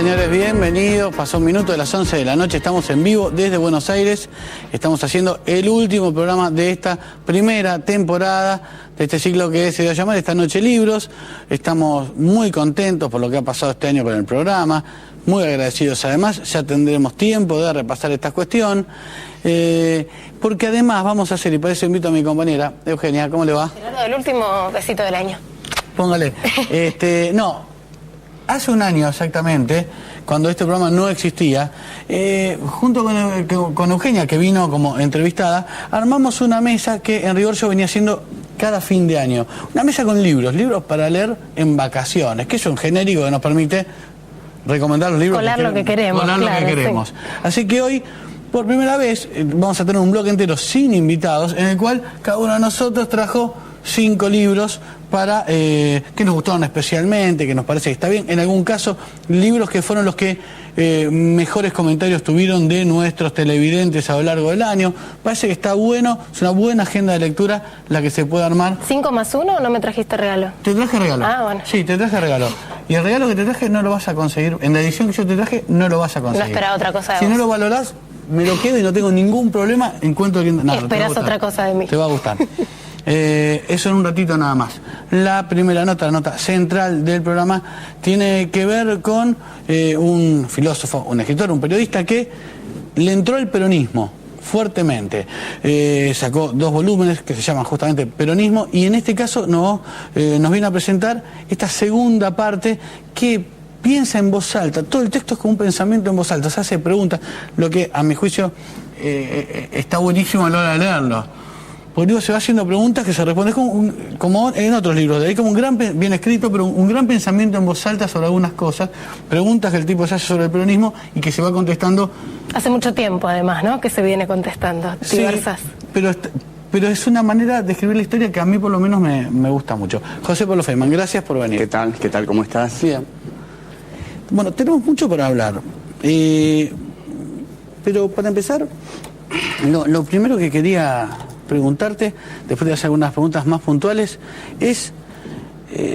señores, bienvenidos. Pasó un minuto de las 11 de la noche, estamos en vivo desde Buenos Aires. Estamos haciendo el último programa de esta primera temporada de este ciclo que se dio a llamar Esta Noche Libros. Estamos muy contentos por lo que ha pasado este año con el programa, muy agradecidos además. Ya tendremos tiempo de repasar esta cuestión, porque además vamos a hacer, y por eso invito a mi compañera Eugenia. ¿Cómo le va? Gerardo, el último besito del año. Póngale. No. Hace un año exactamente, cuando este programa no existía, junto con Eugenia, que vino como entrevistada, armamos una mesa que en rigor yo venía haciendo cada fin de año. Una mesa con libros para leer en vacaciones, que es un genérico que nos permite recomendar los libros. Colar lo que queremos. Colar lo que queremos. Sí. Así que hoy, por primera vez, vamos a tener un bloque entero sin invitados, en el cual cada uno de nosotros trajo 5 libros para que nos gustaron especialmente, que nos parece que está bien. En algún caso, libros que fueron los que mejores comentarios tuvieron de nuestros televidentes a lo largo del año. Parece que está bueno, es una buena agenda de lectura la que se puede armar. ¿5 más 1 o no me trajiste regalo? Te traje regalo. Ah, bueno. Sí, te traje regalo. Y el regalo que te traje no lo vas a conseguir. En la edición que yo te traje no lo vas a conseguir. No esperaba otra cosa de Si vos. no lo valorás, me lo quedo y no tengo ningún problema. Encuentro que... No, esperás otra cosa de mí. Te va a gustar. Eso en un ratito nada más. La primera nota, la nota central del programa, tiene que ver con un filósofo, un escritor, un periodista que le entró el peronismo fuertemente. Sacó 2 volúmenes que se llaman justamente Peronismo, y en este caso nos viene a presentar esta segunda parte que piensa en voz alta. Todo el texto es como un pensamiento en voz alta, se hace preguntas, lo que a mi juicio está buenísimo a la hora de leerlo. Porque digo, se va haciendo preguntas que se responden como en otros libros, de ahí como bien escrito, pero un gran pensamiento en voz alta sobre algunas cosas, preguntas que el tipo se hace sobre el peronismo y que se va contestando. Hace mucho tiempo además, ¿no?, que se viene contestando, diversas. Sí, pero es una manera de escribir la historia que a mí por lo menos me gusta mucho. José Pablo Feynman, gracias por venir. ¿Qué tal? ¿Qué tal? ¿Cómo estás? Bien. Bueno, tenemos mucho para hablar, pero para empezar, lo primero que quería preguntarte, después de hacer algunas preguntas más puntuales, es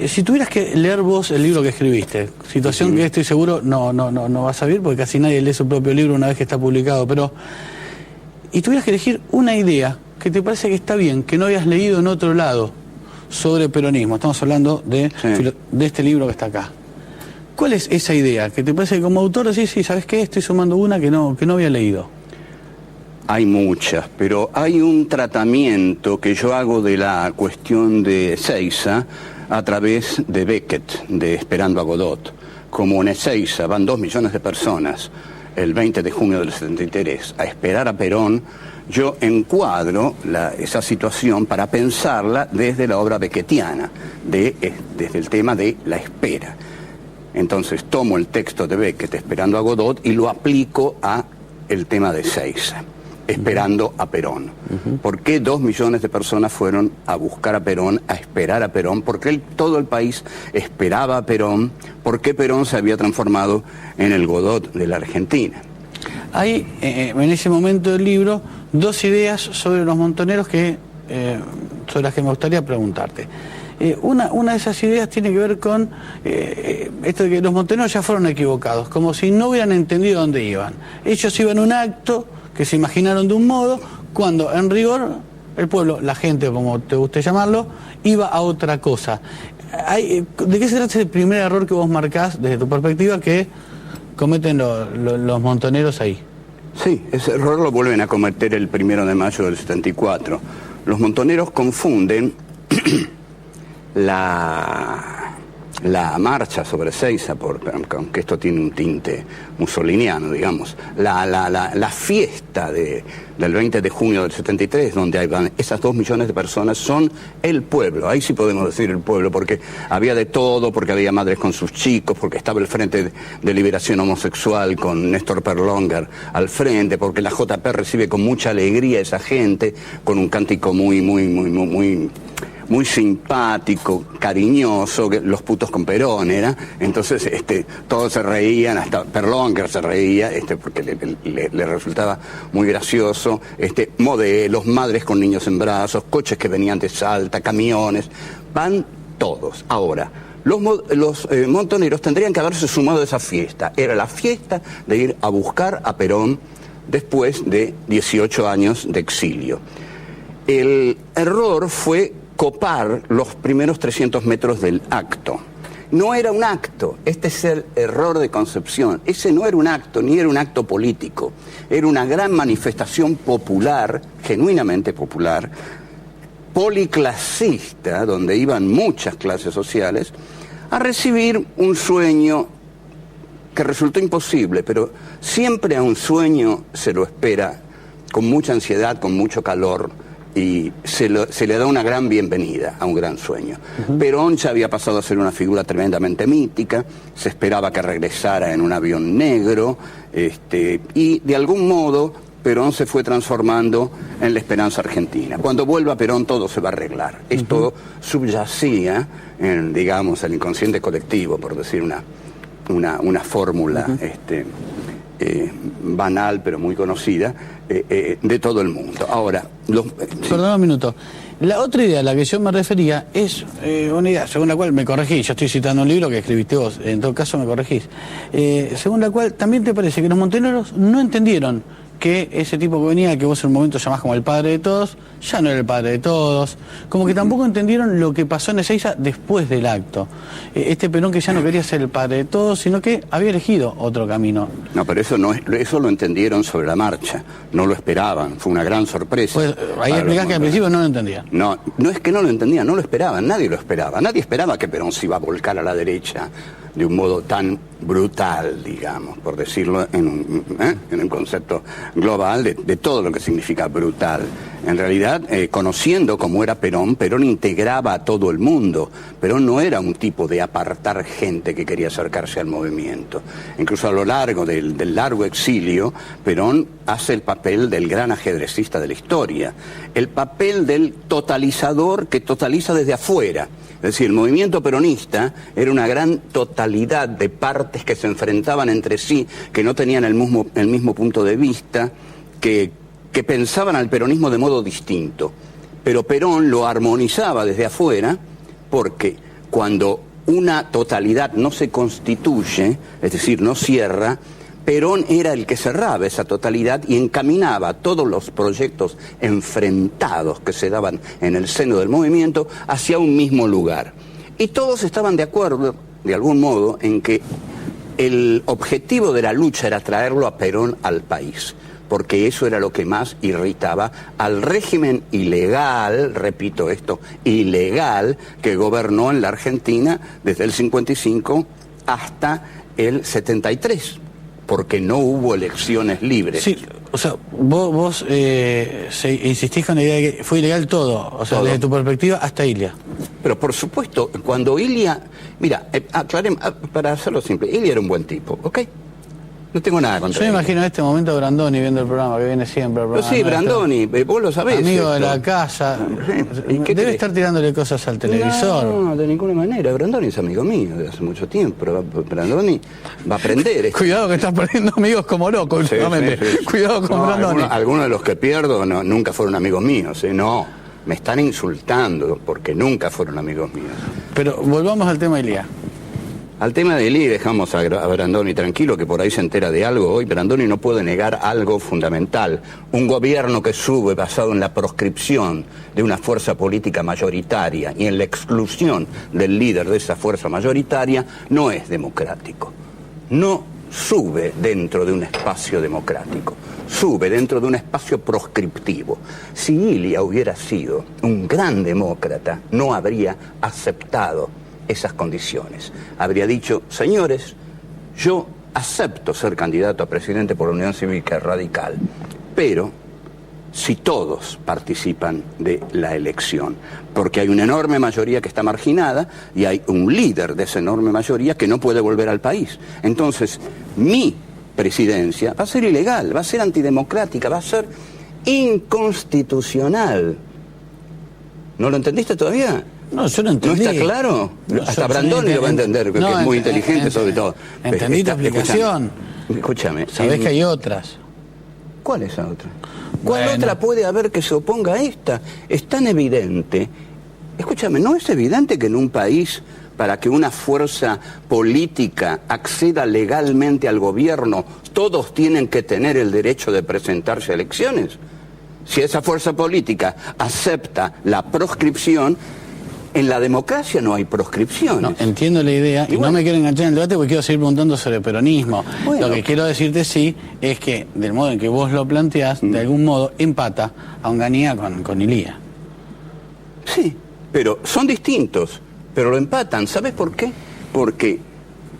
si tuvieras que leer vos el libro que escribiste, situación que estoy seguro no vas a vivir porque casi nadie lee su propio libro una vez que está publicado, pero y tuvieras que elegir una idea que te parece que está bien, que no habías leído en otro lado sobre peronismo, estamos hablando de este libro que está acá. ¿Cuál es esa idea que te parece que como autor decís, sí, ¿sabes qué? Estoy sumando una que no había leído? Hay muchas, pero hay un tratamiento que yo hago de la cuestión de Ezeiza a través de Beckett, de Esperando a Godot. Como en Ezeiza van 2 millones de personas el 20 de junio del 73 a esperar a Perón, yo encuadro esa situación para pensarla desde la obra beckettiana, desde el tema de la espera. Entonces tomo el texto de Beckett, Esperando a Godot, y lo aplico a el tema de Ezeiza, Esperando a Perón. ¿Por qué 2 millones de personas fueron a buscar a Perón, a esperar a Perón? ¿Por qué todo el país esperaba a Perón? ¿Por qué Perón se había transformado en el Godot de la Argentina? Hay en ese momento del libro 2 ideas sobre los montoneros sobre las que me gustaría preguntarte. Una de esas ideas tiene que ver con esto de que los montoneros ya fueron equivocados, como si no hubieran entendido dónde iban. Ellos iban a un acto que se imaginaron de un modo, cuando en rigor el pueblo, la gente, como te guste llamarlo, iba a otra cosa. ¿De qué se trata ese primer error que vos marcás desde tu perspectiva que cometen los montoneros ahí? Sí, ese error lo vuelven a cometer el 1 de mayo del 74. Los montoneros confunden la marcha sobre Ezeiza, aunque esto tiene un tinte mussoliniano, digamos, la fiesta del 20 de junio del 73, donde van esas 2 millones de personas, son el pueblo. Ahí sí podemos decir el pueblo, porque había de todo, porque había madres con sus chicos, porque estaba el Frente de Liberación Homosexual con Néstor Perlonger al frente, porque la JP recibe con mucha alegría a esa gente, con un cántico muy simpático, cariñoso, los putos con Perón era. Entonces todos se reían, hasta Perlonger se reía, porque le resultaba muy gracioso. Modelos, madres con niños en brazos, coches que venían de Salta, camiones, van todos. Ahora, Los montoneros tendrían que haberse sumado a esa fiesta. Era la fiesta de ir a buscar a Perón después de 18 años de exilio. El error fue copar los primeros 300 metros del acto. No era un acto, este es el error de concepción. Ese no era un acto, ni era un acto político. Era una gran manifestación popular, genuinamente popular, policlasista, donde iban muchas clases sociales, a recibir un sueño que resultó imposible, pero siempre a un sueño se lo espera con mucha ansiedad, con mucho calor, y se le da una gran bienvenida a un gran sueño. Perón ya había pasado a ser una figura tremendamente mítica, se esperaba que regresara en un avión negro, y de algún modo Perón se fue transformando en la esperanza argentina. Cuando vuelva Perón todo se va a arreglar. Esto subyacía en, digamos, el inconsciente colectivo, por decir una fórmula banal pero muy conocida de todo el mundo. Ahora, Perdón un minuto. La otra idea a la que yo me refería es una idea según la cual, me corregís, yo estoy citando un libro que escribiste vos, en todo caso me corregís, según la cual también te parece que los montoneros no entendieron que ese tipo que venía, que vos en un momento llamás como el padre de todos, ya no era el padre de todos, como que tampoco entendieron lo que pasó en Ezeiza después del acto. Este Perón que ya no quería ser el padre de todos, sino que había elegido otro camino. No, pero eso lo entendieron sobre la marcha, no lo esperaban, fue una gran sorpresa. Pues ahí explicás que al principio no lo entendían. No es que no lo entendían, no lo esperaban, nadie lo esperaba. Nadie esperaba que Perón se iba a volcar a la derecha de un modo tan brutal, digamos, por decirlo en un concepto global de todo lo que significa brutal. En realidad, conociendo cómo era Perón, Perón integraba a todo el mundo. Perón no era un tipo de apartar gente que quería acercarse al movimiento. Incluso a lo largo del largo exilio, Perón hace el papel del gran ajedrecista de la historia, el papel del totalizador que totaliza desde afuera. Es decir, el movimiento peronista era una gran totalidad de partes que se enfrentaban entre sí, que no tenían el mismo punto de vista, que pensaban al peronismo de modo distinto. Pero Perón lo armonizaba desde afuera, porque cuando una totalidad no se constituye, es decir, no cierra, Perón era el que cerraba esa totalidad y encaminaba todos los proyectos enfrentados que se daban en el seno del movimiento hacia un mismo lugar. Y todos estaban de acuerdo, de algún modo, en que el objetivo de la lucha era traerlo a Perón al país, porque eso era lo que más irritaba al régimen ilegal, repito esto, ilegal, que gobernó en la Argentina desde el 55 hasta el 73. Porque no hubo elecciones libres. Sí, o sea, vos insistís con la idea de que fue ilegal todo, o sea, todo. Desde tu perspectiva hasta Ilia. Pero por supuesto, cuando Ilia... Mira, aclaremos, para hacerlo simple, Ilia era un buen tipo, ¿ok? No tengo nada contra él. Yo me imagino en este momento a Brandoni viendo el programa, que viene siempre al programa. Sí, Brandoni, vos lo sabés. Amigo de la casa. Debe estar tirándole cosas al televisor. No, de ninguna manera. Brandoni es amigo mío de hace mucho tiempo. Pero Brandoni va a aprender. Cuidado que estás perdiendo amigos como loco últimamente. Sí. Cuidado con Brandoni. Algunos de los que pierdo nunca fueron amigos míos. No, me están insultando porque nunca fueron amigos míos. Pero volvamos al tema de Ilia. Al tema de Ilia dejamos a Brandoni tranquilo, que por ahí se entera de algo hoy. Brandoni no puede negar algo fundamental. Un gobierno que sube basado en la proscripción de una fuerza política mayoritaria y en la exclusión del líder de esa fuerza mayoritaria no es democrático. No sube dentro de un espacio democrático, sube dentro de un espacio proscriptivo. Si Ilia hubiera sido un gran demócrata, no habría aceptado esas condiciones. Habría dicho, señores, yo acepto ser candidato a presidente por la Unión Cívica Radical, pero si todos participan de la elección, porque hay una enorme mayoría que está marginada y hay un líder de esa enorme mayoría que no puede volver al país. Entonces, mi presidencia va a ser ilegal, va a ser antidemocrática, va a ser inconstitucional. ¿No lo entendiste todavía? No, yo no entendí. ¿No está claro? No, hasta Brandoni lo va a entender, porque es muy inteligente sobre todo. Entendí tu explicación. Escúchame. Sabés que hay otras. ¿Cuál es la otra? ¿Cuál otra puede haber que se oponga a esta? Es tan evidente. Escúchame, ¿no es evidente que en un país para que una fuerza política acceda legalmente al gobierno, todos tienen que tener el derecho de presentarse a elecciones? Si esa fuerza política acepta la proscripción, en la democracia no hay proscripciones. No, entiendo la idea y no me quiero enganchar en el debate porque quiero seguir preguntando sobre peronismo. Bueno, lo que quiero decirte sí es que del modo en que vos lo planteás, de algún modo empata a Onganía con Ilía. Sí, pero son distintos, pero lo empatan. ¿Sabes por qué? Porque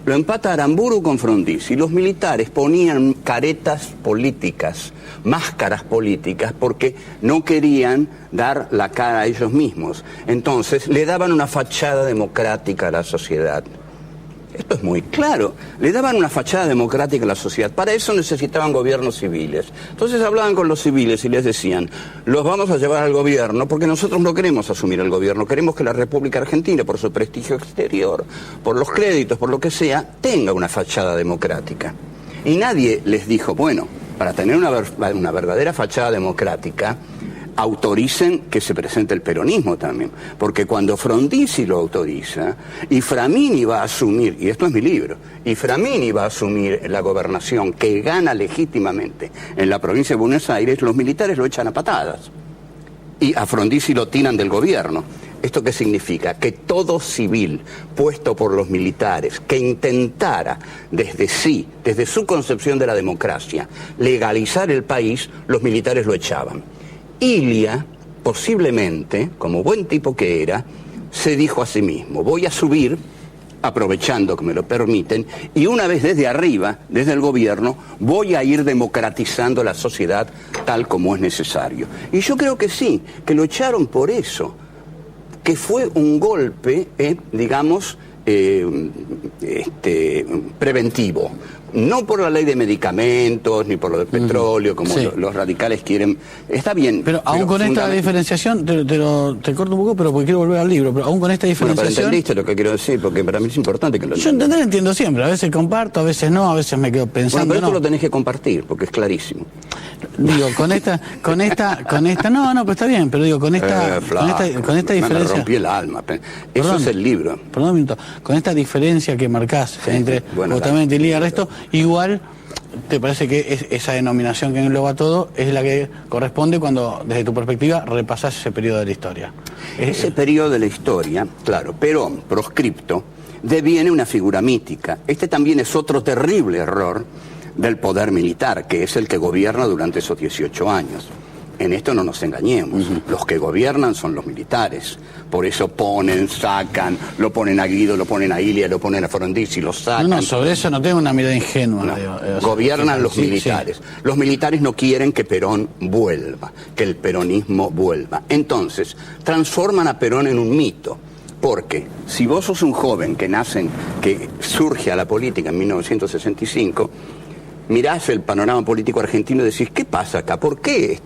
lo empata Aramburu con Frondizi. Los militares ponían caretas políticas, máscaras políticas, porque no querían dar la cara a ellos mismos. Entonces le daban una fachada democrática a la sociedad. Esto es muy claro. Le daban una fachada democrática a la sociedad. Para eso necesitaban gobiernos civiles. Entonces hablaban con los civiles y les decían, los vamos a llevar al gobierno porque nosotros no queremos asumir el gobierno. Queremos que la República Argentina, por su prestigio exterior, por los créditos, por lo que sea, tenga una fachada democrática. Y nadie les dijo, bueno, para tener una verdadera fachada democrática, autoricen que se presente el peronismo también, porque cuando Frondizi lo autoriza y Framini va a asumir, y esto es mi libro, y Framini va a asumir la gobernación que gana legítimamente en la provincia de Buenos Aires, los militares lo echan a patadas y a Frondizi lo tiran del gobierno. ¿Esto qué significa? Que todo civil puesto por los militares que intentara desde su concepción de la democracia, legalizar el país, los militares lo echaban. Ilia, posiblemente, como buen tipo que era, se dijo a sí mismo, voy a subir, aprovechando que me lo permiten, y una vez desde arriba, desde el gobierno, voy a ir democratizando la sociedad tal como es necesario. Y yo creo que sí, que lo echaron por eso, que fue un golpe, digamos, preventivo. No por la ley de medicamentos, ni por lo del petróleo, como sí, los radicales quieren. Está bien. Pero aún con esta diferenciación, te corto un poco, pero porque quiero volver al libro, pero aún con esta diferenciación... Bueno, pero entendiste lo que quiero decir, porque para mí es importante que lo entiendas. Yo entiendo siempre, a veces comparto, a veces no, a veces me quedo pensando... Bueno, pero esto lo tenés que compartir, porque es clarísimo. Digo, con esta, no, pero está bien, pero digo, con esta diferencia... Me rompí el alma. Eso es el libro. Perdón un minuto. Con esta diferencia que marcás entre justamente Ilía y el resto, igual te parece que esa denominación que engloba todo es la que corresponde cuando, desde tu perspectiva, repasás ese periodo de la historia. Ese periodo de la historia, claro, Perón, proscripto, deviene una figura mítica. Este también es otro terrible error del poder militar, que es el que gobierna durante esos 18 años. En esto no nos engañemos, los que gobiernan son los militares, por eso ponen, sacan, lo ponen a Guido, lo ponen a Ilia, lo ponen a Frondizi, lo sacan. No, sobre eso no tengo una mirada ingenua. No, gobiernan los militares. Los militares no quieren que Perón vuelva, que el peronismo vuelva. Entonces, transforman a Perón en un mito. Porque si vos sos un joven que surge a la política en 1965, mirás el panorama político argentino y decís, ¿qué pasa acá? ¿Por qué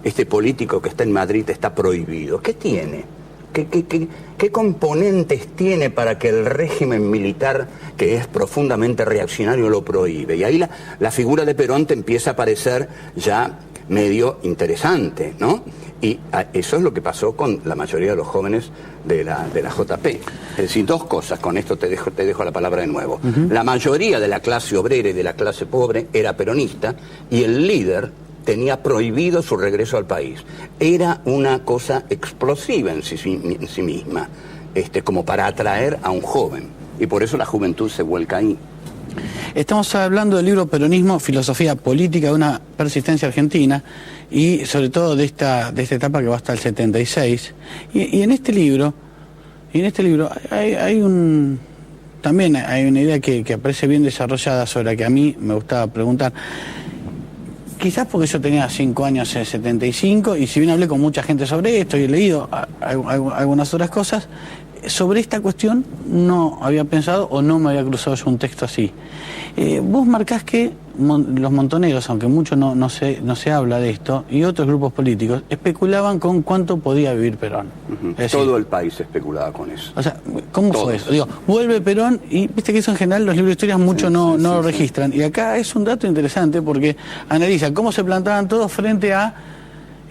este político que está en Madrid está prohibido? ¿Qué tiene? ¿Qué componentes tiene para que el régimen militar, que es profundamente reaccionario, lo prohíbe? Y ahí la figura de Perón te empieza a parecer ya medio interesante, ¿no? Y eso es lo que pasó con la mayoría de los jóvenes de la JP. Es decir, dos cosas, con esto te dejo la palabra de nuevo. La mayoría de la clase obrera y de la clase pobre era peronista y el líder tenía prohibido su regreso al país. Era una cosa explosiva en sí misma, como para atraer a un joven. Y por eso la juventud se vuelca ahí. Estamos hablando del libro Peronismo, Filosofía Política de una Persistencia Argentina y sobre todo de esta etapa que va hasta el 76. Y en este libro también hay una idea que aparece bien desarrollada sobre la que a mí me gustaba preguntar. Quizás porque yo tenía 5 años en el 75 y si bien hablé con mucha gente sobre esto y he leído algunas otras cosas, sobre esta cuestión no había pensado o no me había cruzado yo un texto así. Vos marcás que los montoneros, aunque mucho no se habla de esto, y otros grupos políticos, especulaban con cuánto podía vivir Perón. Es decir, todo el país especulaba con eso. O sea, ¿cómo fue eso? Digo, vuelve Perón y viste que eso en general los libros de historias mucho no lo registran. Y acá es un dato interesante porque analiza cómo se plantaban todos frente a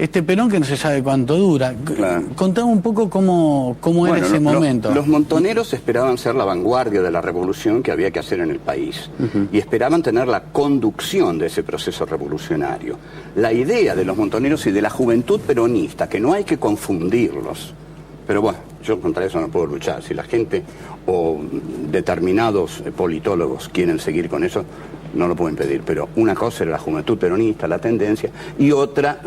este Perón que no se sabe cuánto dura. Claro. Contame un poco cómo era ese momento. Los montoneros esperaban ser la vanguardia de la revolución que había que hacer en el país. Y esperaban tener la conducción de ese proceso revolucionario. La idea de los montoneros y de la juventud peronista, que no hay que confundirlos. Pero bueno, yo contra eso no puedo luchar. Si la gente o determinados politólogos quieren seguir con eso, no lo pueden pedir. Pero una cosa era la juventud peronista, la tendencia, y otra,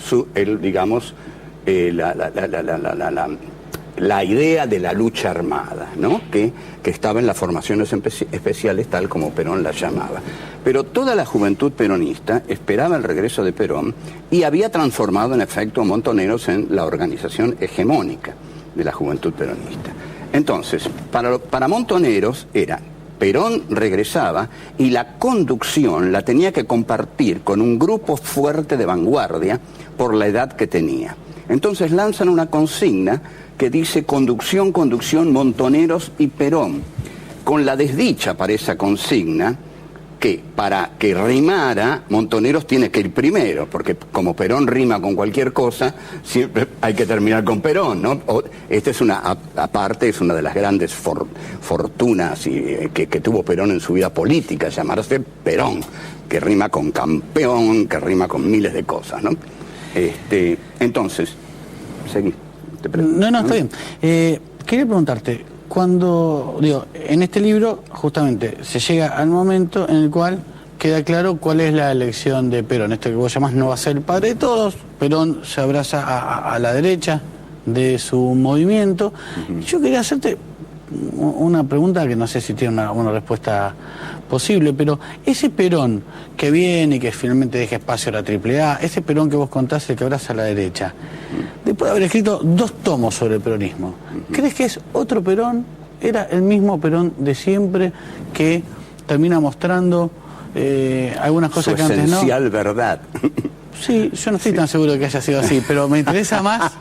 la idea de la lucha armada, ¿no? que estaba en las formaciones especiales, tal como Perón la llamaba. Pero toda la juventud peronista esperaba el regreso de Perón y había transformado en efecto a Montoneros en la organización hegemónica de la juventud peronista. Entonces, para Montoneros era Perón regresaba y la conducción la tenía que compartir con un grupo fuerte de vanguardia por la edad que tenía. Entonces lanzan una consigna que dice conducción, Montoneros y Perón, con la desdicha para esa consigna que para que rimara, Montoneros tiene que ir primero, porque como Perón rima con cualquier cosa, siempre hay que terminar con Perón, ¿no? Esta es aparte, es una de las grandes fortunas que tuvo Perón en su vida política, llamarse Perón, que rima con campeón, que rima con miles de cosas, ¿no? Entonces, seguí. No, está bien. Quería preguntarte, en este libro justamente se llega al momento en el cual queda claro cuál es la elección de Perón. Esto que vos llamás no va a ser el padre de todos. Perón se abraza a la derecha de su movimiento. Yo quería hacerte una pregunta que no sé si tiene una respuesta posible, pero ese Perón que viene y que finalmente deja espacio a la AAA, ese Perón que vos contás, el que abraza a la derecha, después de haber escrito 2 tomos sobre el peronismo, ¿crees que es otro Perón? ¿Era el mismo Perón de siempre que termina mostrando algunas cosas que antes no? Su esencial verdad. Sí, yo no estoy tan seguro de que haya sido así, pero me interesa más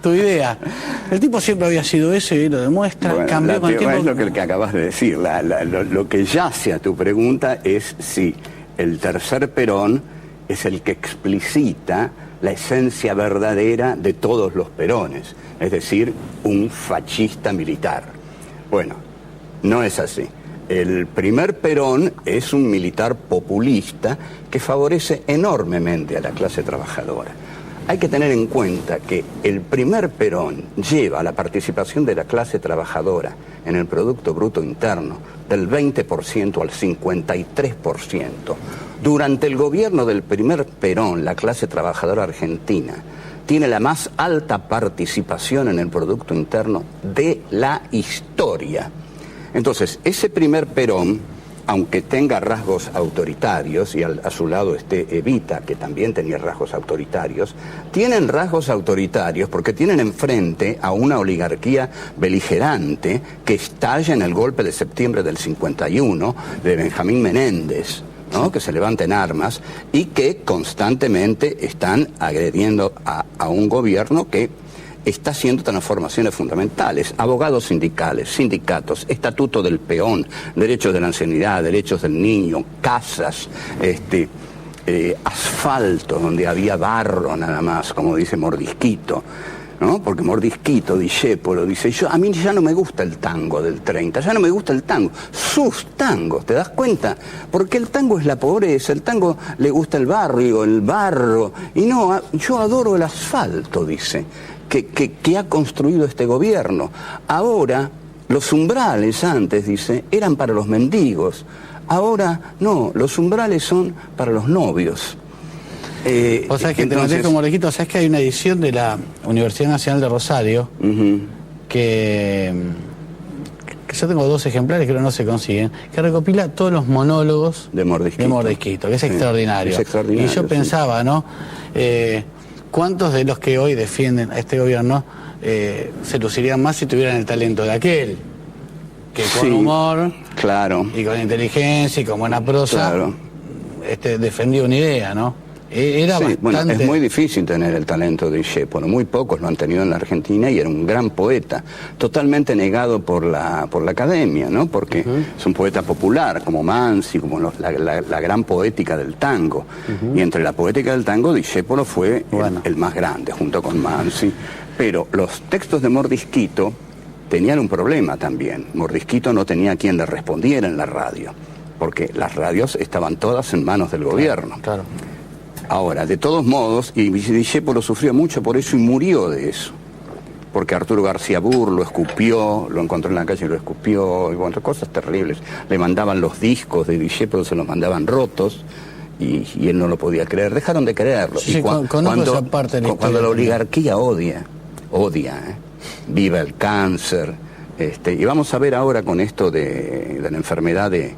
tu idea. El tipo siempre había sido eso y lo demuestra, bueno, cambió con el tiempo. Es lo que acabas de decir. Lo que yace a tu pregunta es si el tercer Perón es el que explicita la esencia verdadera de todos los Perones, es decir, un fascista militar. Bueno, no es así. El primer Perón es un militar populista que favorece enormemente a la clase trabajadora. Hay que tener en cuenta que el primer Perón lleva la participación de la clase trabajadora en el Producto Bruto Interno del 20% al 53%. Durante el gobierno del primer Perón, la clase trabajadora argentina tiene la más alta participación en el Producto Interno de la historia. Entonces, ese primer Perón, aunque tenga rasgos autoritarios, y a su lado esté Evita, que también tenía rasgos autoritarios, tienen rasgos autoritarios porque tienen enfrente a una oligarquía beligerante que estalla en el golpe de septiembre del 51 de Benjamín Menéndez, ¿no? Que se levanta en armas y que constantemente están agrediendo a un gobierno que está haciendo transformaciones fundamentales, abogados sindicales, sindicatos, estatuto del peón, derechos de la ancianidad, derechos del niño, casas, asfalto donde había barro nada más, como dice Mordisquito, ¿no? Porque Mordisquito, Discépolo, dice, a mí ya no me gusta el tango del 30, ya no me gusta el tango, sus tangos, ¿te das cuenta? Porque el tango es la pobreza, el tango le gusta el barrio, el barro, y no, yo adoro el asfalto, dice. Que ha construido este gobierno. Ahora, los umbrales antes, dice, eran para los mendigos. Ahora, no, los umbrales son para los novios. O sea, que entonces, te noté como orejito, o sea, es que hay una edición de la Universidad Nacional de Rosario que yo tengo 2 ejemplares que no se consiguen, que recopila todos los monólogos de Mordisquito, que es extraordinario. Es extraordinario. Y yo pensaba, ¿no? ¿Cuántos de los que hoy defienden a este gobierno se lucirían más si tuvieran el talento de aquel? Que con humor, claro, y con inteligencia y con buena prosa, defendió una idea, ¿no? Era sí, bastante... bueno, es muy difícil tener el talento de Discépolo, muy pocos lo han tenido en la Argentina y era un gran poeta, totalmente negado por la academia, ¿no? Porque es un poeta popular, como Mansi, como la gran poética del tango. Y entre la poética del tango, Discépolo fue el más grande, junto con Mansi. Pero los textos de Mordisquito tenían un problema también. Mordisquito no tenía quien le respondiera en la radio, porque las radios estaban todas en manos del gobierno. Claro. Ahora, de todos modos, y Discépolo sufrió mucho por eso y murió de eso. Porque Arturo García Burr lo escupió, lo encontró en la calle y lo escupió, y bueno, cosas terribles. Le mandaban los discos de Discépolo, se los mandaban rotos, y él no lo podía creer. Dejaron de creerlo. Sí, y conozco esa parte de la cuando la historia. oligarquía odia, viva el cáncer. Y vamos a ver ahora con esto de la enfermedad de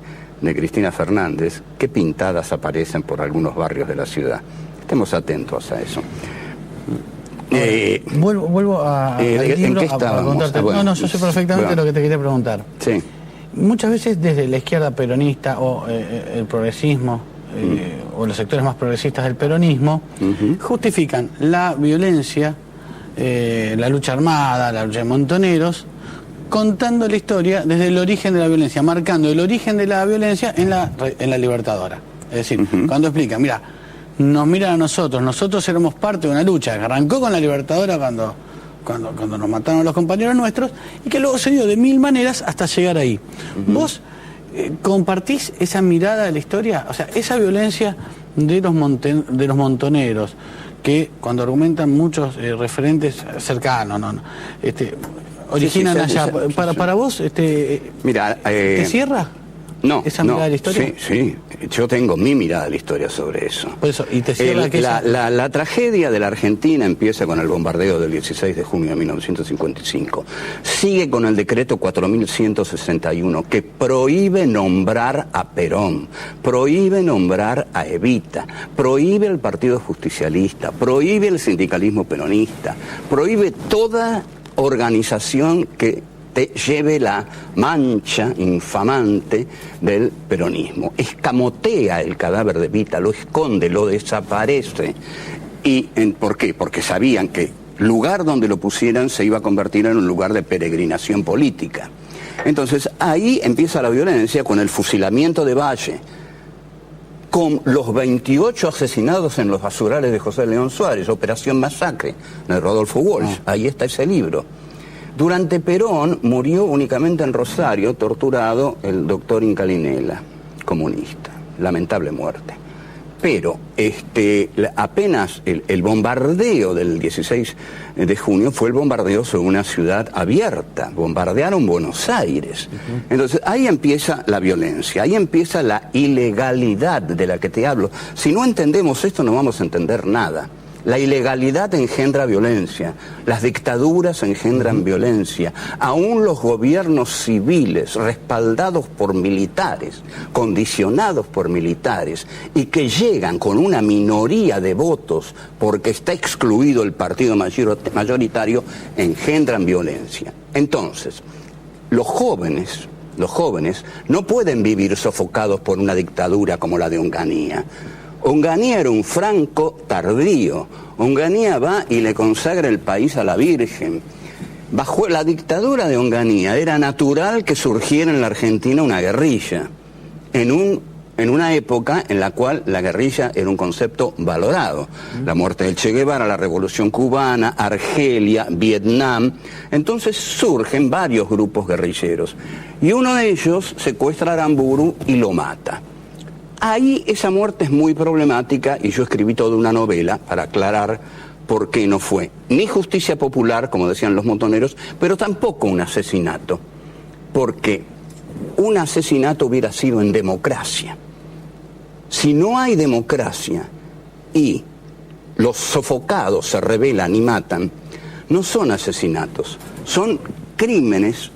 Cristina Fernández, qué pintadas aparecen por algunos barrios de la ciudad. Estemos atentos a eso. Vuelvo al libro ¿en qué a estábamos? preguntarte. No, yo sé perfectamente lo que te quería preguntar. Sí. Muchas veces desde la izquierda peronista o el progresismo o los sectores más progresistas del peronismo justifican la violencia, la lucha armada, la lucha de montoneros, contando la historia desde el origen de la violencia, marcando el origen de la violencia en la Libertadora. Es decir, cuando explican, mira, nos miran a nosotros éramos parte de una lucha que arrancó con la Libertadora cuando nos mataron a los compañeros nuestros y que luego se dio de mil maneras hasta llegar ahí. ¿Vos compartís esa mirada de la historia? O sea, esa violencia de los montoneros, que cuando argumentan muchos referentes cercanos, originan allá. Para vos, mira, ¿te cierra? No, esa mirada de la historia. Sí, yo tengo mi mirada de la historia sobre eso. Por eso, y te cierra la tragedia de la Argentina empieza con el bombardeo del 16 de junio de 1955. Sigue con el decreto 4161 que prohíbe nombrar a Perón, prohíbe nombrar a Evita, prohíbe el Partido Justicialista, prohíbe el sindicalismo peronista, prohíbe toda organización que te lleve la mancha infamante del peronismo. Escamotea el cadáver de Evita, lo esconde, lo desaparece. ¿Por qué? Porque sabían que el lugar donde lo pusieran se iba a convertir en un lugar de peregrinación política. Entonces ahí empieza la violencia con el fusilamiento de Valle, con los 28 asesinados en los basurales de José León Suárez, Operación Masacre, de Rodolfo Walsh. Ahí está ese libro. Durante Perón murió únicamente en Rosario, torturado, el doctor Incalinela, comunista. Lamentable muerte. Pero apenas el bombardeo del 16 de junio fue el bombardeo sobre una ciudad abierta. Bombardearon Buenos Aires. Entonces ahí empieza la violencia, ahí empieza la ilegalidad de la que te hablo. Si no entendemos esto no vamos a entender nada. La ilegalidad engendra violencia, las dictaduras engendran violencia, aún los gobiernos civiles respaldados por militares, condicionados por militares, y que llegan con una minoría de votos porque está excluido el partido mayoritario, engendran violencia. Entonces, los jóvenes no pueden vivir sofocados por una dictadura como la de Onganía. Onganía era un Franco tardío. Onganía va y le consagra el país a la Virgen. Bajo la dictadura de Onganía era natural que surgiera en la Argentina una guerrilla, en una época en la cual la guerrilla era un concepto valorado. La muerte del Che Guevara, la Revolución Cubana, Argelia, Vietnam. Entonces surgen varios grupos guerrilleros. Y uno de ellos secuestra a Aramburu y lo mata. Ahí esa muerte es muy problemática y yo escribí toda una novela para aclarar por qué no fue ni justicia popular, como decían los montoneros, pero tampoco un asesinato, porque un asesinato hubiera sido en democracia. Si no hay democracia y los sofocados se rebelan y matan, no son asesinatos, son crímenes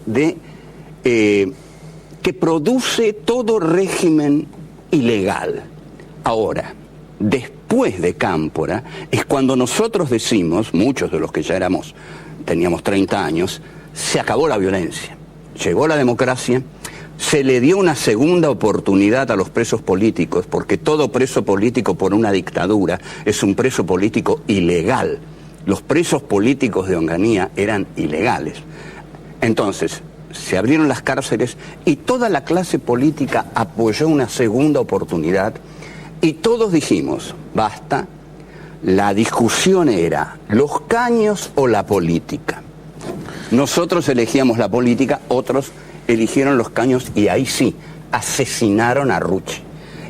que produce todo régimen ilegal. Ahora, después de Cámpora, es cuando nosotros decimos, muchos de los que ya teníamos 30 años, se acabó la violencia, llegó la democracia, se le dio una segunda oportunidad a los presos políticos, porque todo preso político por una dictadura es un preso político ilegal. Los presos políticos de Onganía eran ilegales. Entonces, se abrieron las cárceles y toda la clase política apoyó una segunda oportunidad y todos dijimos, basta, la discusión era los caños o la política. Nosotros elegíamos la política, otros eligieron los caños y ahí sí, asesinaron a Rucci.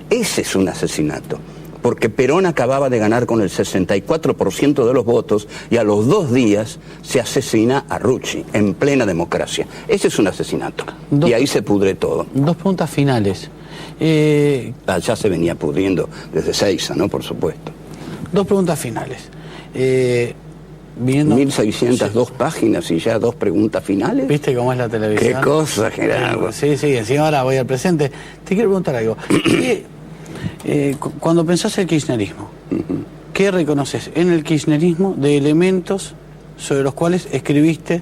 Ese es un asesinato, porque Perón acababa de ganar con el 64% de los votos y a los 2 días se asesina a Rucci en plena democracia. Ese es un asesinato. Y ahí se pudre todo. 2 preguntas finales. Ya se venía pudriendo desde Seiza, ¿no? Por supuesto. 2 preguntas finales. 1602 páginas y ya 2 preguntas finales. ¿Viste cómo es la televisión? Qué cosa, Gerardo. Sí, encima ahora voy al presente. Te quiero preguntar algo. Cuando pensás el kirchnerismo, ¿qué reconoces en el kirchnerismo de elementos sobre los cuales escribiste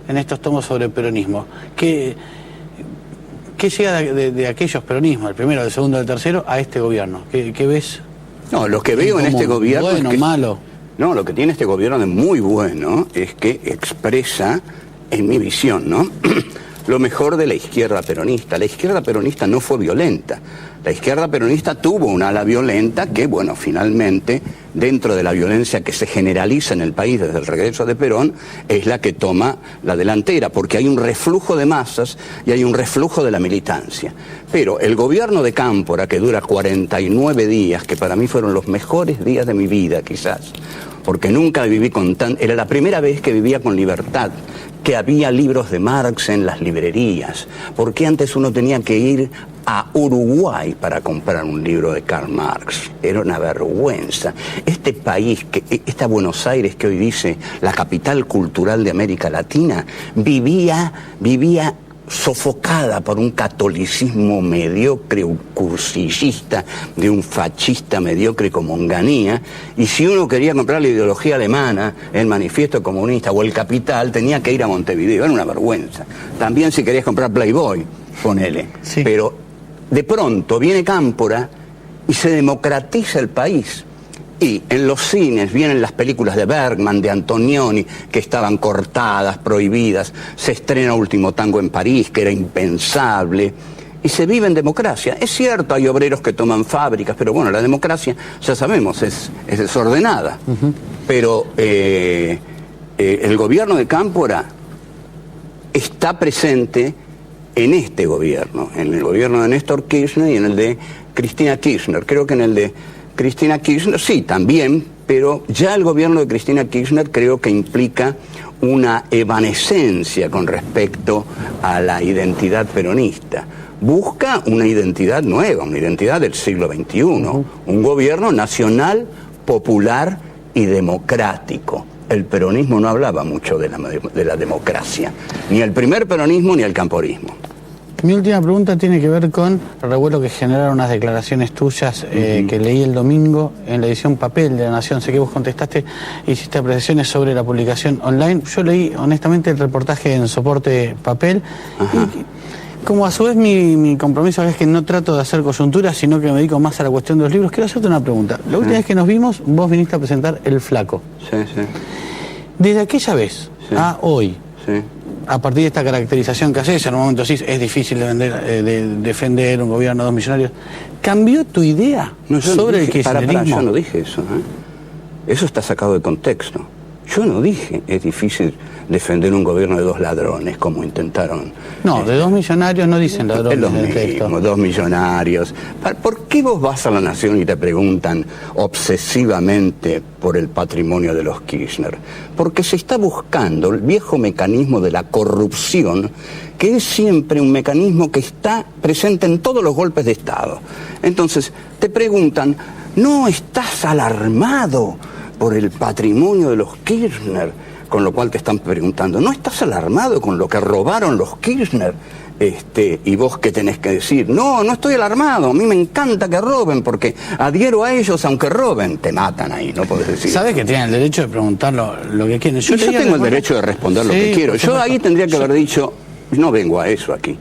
en estos tomos sobre el peronismo? ¿Qué llega de aquellos peronismos, el primero, el segundo, el tercero, a este gobierno? ¿Qué ves? No, lo que veo en este gobierno bueno, es que, malo. No, lo que tiene este gobierno de muy bueno es que expresa, en mi visión, ¿no?, lo mejor de la izquierda peronista. La izquierda peronista no fue violenta. La izquierda peronista tuvo un ala violenta que, bueno, finalmente, dentro de la violencia que se generaliza en el país desde el regreso de Perón, es la que toma la delantera, porque hay un reflujo de masas y hay un reflujo de la militancia. Pero el gobierno de Cámpora, que dura 49 días, que para mí fueron los mejores días de mi vida, quizás, porque nunca viví con tan... Era la primera vez que vivía con libertad, que había libros de Marx en las librerías, porque antes uno tenía que ir a Uruguay para comprar un libro de Karl Marx. Era una vergüenza. Este país, esta Buenos Aires que hoy dice la capital cultural de América Latina, vivía sofocada por un catolicismo mediocre, un cursillista, de un fascista mediocre como Onganía, y si uno quería comprar la ideología alemana, el Manifiesto Comunista o el Capital, tenía que ir a Montevideo. Era una vergüenza. También si querías comprar Playboy, ponele. Sí. Pero de pronto viene Cámpora y se democratiza el país. Y en los cines vienen las películas de Bergman, de Antonioni, que estaban cortadas, prohibidas. Se estrena Último Tango en París, que era impensable. Y se vive en democracia. Es cierto, hay obreros que toman fábricas, pero bueno, la democracia, ya sabemos, es desordenada. Pero el gobierno de Cámpora está presente en este gobierno, en el gobierno de Néstor Kirchner y en el de Cristina Kirchner. Creo que en el de Cristina Kirchner, sí, también, pero ya el gobierno de Cristina Kirchner creo que implica una evanescencia con respecto a la identidad peronista. Busca una identidad nueva, una identidad del siglo XXI, un gobierno nacional, popular y democrático. El peronismo no hablaba mucho de la democracia, ni el primer peronismo ni el camporismo. Mi última pregunta tiene que ver con el revuelo que generaron unas declaraciones tuyas que leí el domingo en la edición papel de La Nación. Sé que vos contestaste, hiciste apreciaciones sobre la publicación online. Yo leí honestamente el reportaje en soporte papel. Y como a su vez mi compromiso es que no trato de hacer coyuntura, sino que me dedico más a la cuestión de los libros, quiero hacerte una pregunta. La última vez que nos vimos, vos viniste a presentar El Flaco. Sí. Desde aquella vez a hoy, a partir de esta caracterización que haces, en un momento sí es difícil de defender un gobierno de 2 millonarios, ¿cambió tu idea sobre el kirchnerismo? Yo no dije eso, Eso está sacado de contexto. Yo no dije es difícil defender un gobierno de 2 ladrones, como intentaron. No, de 2 millonarios no dicen ladrones en el texto. 2 millonarios. ¿Por qué vos vas a La Nación y te preguntan obsesivamente por el patrimonio de los Kirchner? Porque se está buscando el viejo mecanismo de la corrupción, que es siempre un mecanismo que está presente en todos los golpes de Estado. Entonces, te preguntan, ¿no estás alarmado por el patrimonio de los Kirchner? Con lo cual te están preguntando, ¿no estás alarmado con lo que robaron los Kirchner? Y vos qué tenés que decir, no estoy alarmado, a mí me encanta que roben porque adhiero a ellos aunque roben. Te matan ahí, no podés decir. Sabes que tienen el derecho de preguntar lo que quieren. Yo tengo el derecho de responder lo que quiero. Yo ahí tendría que haber dicho, no vengo a eso aquí.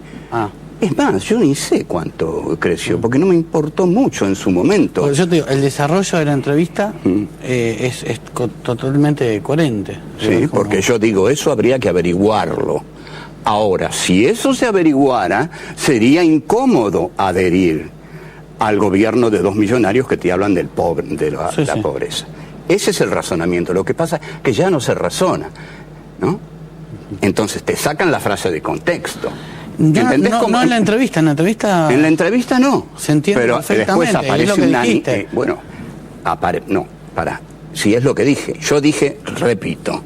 Es más, yo ni sé cuánto creció, porque no me importó mucho en su momento. Porque yo te digo, el desarrollo de la entrevista es totalmente coherente. Sí, porque yo digo, eso habría que averiguarlo. Ahora, si eso se averiguara, sería incómodo adherir al gobierno de 2 millonarios que te hablan del de la pobreza. Ese es el razonamiento. Lo que pasa es que ya no se razona, ¿no? Entonces te sacan la frase de contexto. Ya, no en la entrevista, en la entrevista... En la entrevista no. Se entiende pero perfectamente, después aparece es lo que dijiste. Si es lo que dije. Yo dije, repito,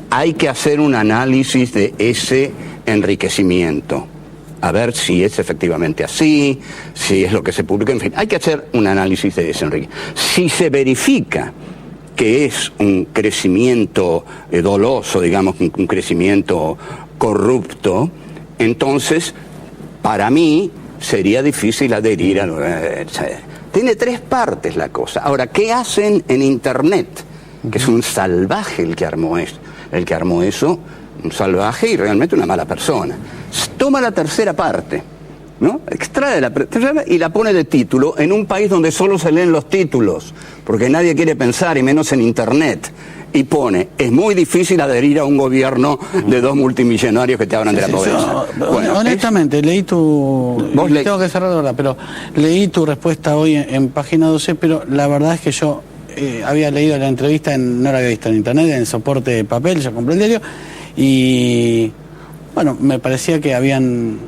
hay que hacer un análisis de ese enriquecimiento. A ver si es efectivamente así, si es lo que se publica, en fin. Hay que hacer un análisis de ese enriquecimiento. Si se verifica que es un crecimiento doloso, digamos, un crecimiento corrupto, entonces, para mí, sería difícil adherir a... Tiene 3 partes la cosa. Ahora, ¿qué hacen en Internet? Que es un salvaje el que armó eso, un salvaje y realmente una mala persona. Toma la tercera parte, ¿no? Extrae la tercera y la pone de título en un país donde solo se leen los títulos, porque nadie quiere pensar, y menos en Internet. Y pone, es muy difícil adherir a un gobierno de 2 multimillonarios que te hablan de la pobreza. Honestamente, leí tu... Tengo que cerrar ahora, pero leí tu respuesta hoy en página 12, pero la verdad es que yo había leído la entrevista, no la había visto en Internet, en soporte de papel, yo compré el diario, y bueno, me parecía que habían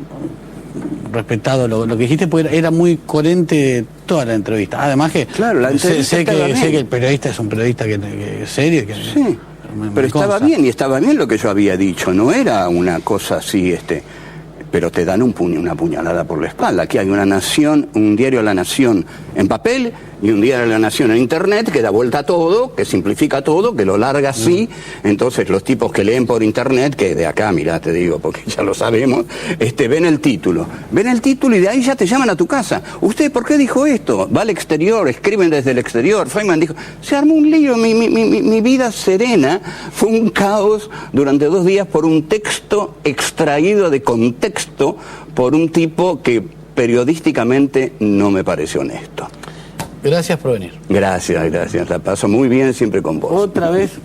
respetado lo que dijiste, porque era muy coherente toda la entrevista. Además que, claro, la sé que el periodista es un periodista que es serio. Sí, pero estaba bien, y estaba bien lo que yo había dicho, no era una cosa así, pero te dan una puñalada por la espalda. Aquí hay una Nación, un diario La Nación en papel y un diario La Nación en Internet que da vuelta a todo, que simplifica todo, que lo larga así. Entonces los tipos que leen por Internet, que de acá, mirá, te digo, porque ya lo sabemos, ven el título y de ahí ya te llaman a tu casa. ¿Usted por qué dijo esto? Va al exterior, escriben desde el exterior. Feynman dijo, se armó un lío, mi vida serena fue un caos durante 2 días por un texto extraído de contexto por un tipo que periodísticamente no me parece honesto. Gracias por venir. Gracias, la paso muy bien siempre con vos. Otra vez,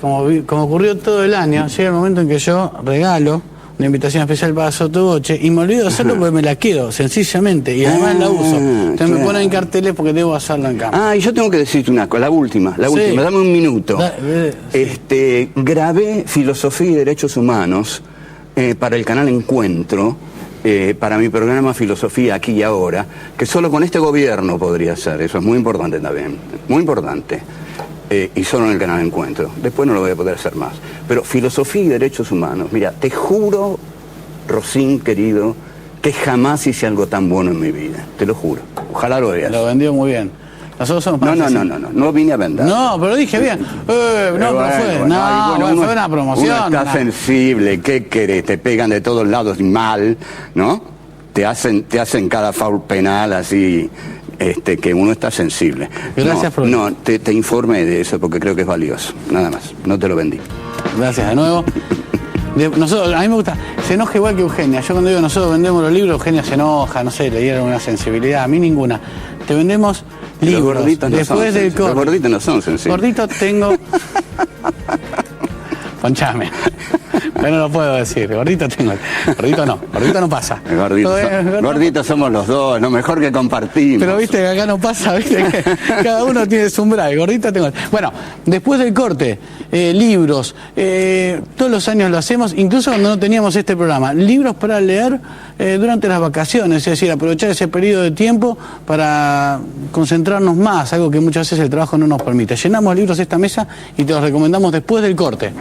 como ocurrió todo el año, llega el momento en que yo regalo una invitación especial para Sottovoce y me olvido de hacerlo porque me la quedo, sencillamente, y además la uso. Entonces me ponen en carteles porque debo hacerlo en cámara. Y yo tengo que decirte una cosa, la última, dame un minuto. Grabé Filosofía y Derechos Humanos para el canal Encuentro, para mi programa Filosofía Aquí y Ahora, que solo con este gobierno podría ser. Eso es muy importante también, muy importante. Y solo en el canal Encuentro. Después no lo voy a poder hacer más. Pero Filosofía y Derechos Humanos, mira, te juro, Rosín, querido, que jamás hice algo tan bueno en mi vida. Te lo juro. Ojalá lo veas. Lo vendió muy bien. Nosotros somos no vine a vender. No, pero dije bien. Fue una promoción. Uno está sensible, ¿qué querés? Te pegan de todos lados mal, ¿no? Te hacen cada foul penal así, que uno está sensible. Gracias, profesor. Te informé de eso porque creo que es valioso. Nada más, no te lo vendí. Gracias de nuevo. A mí me gusta, se enoja igual que Eugenia. Yo cuando digo nosotros vendemos los libros, Eugenia se enoja, no sé, le dieron una sensibilidad, a mí ninguna. Te vendemos libros. Los gorditos no después del los gorditos no son sensibles. Gorditos tengo... Ponchame. Yo no lo puedo decir. Gordito tengo. Gordito no pasa. Gorditos somos los dos, lo mejor que compartimos. Pero viste que acá no pasa, viste que cada uno tiene su umbral. Gordito tengo. Bueno, después del corte, libros, todos los años lo hacemos, incluso cuando no teníamos este programa. Libros para leer durante las vacaciones, es decir, aprovechar ese periodo de tiempo para concentrarnos más, algo que muchas veces el trabajo no nos permite. Llenamos libros esta mesa y te los recomendamos después del corte.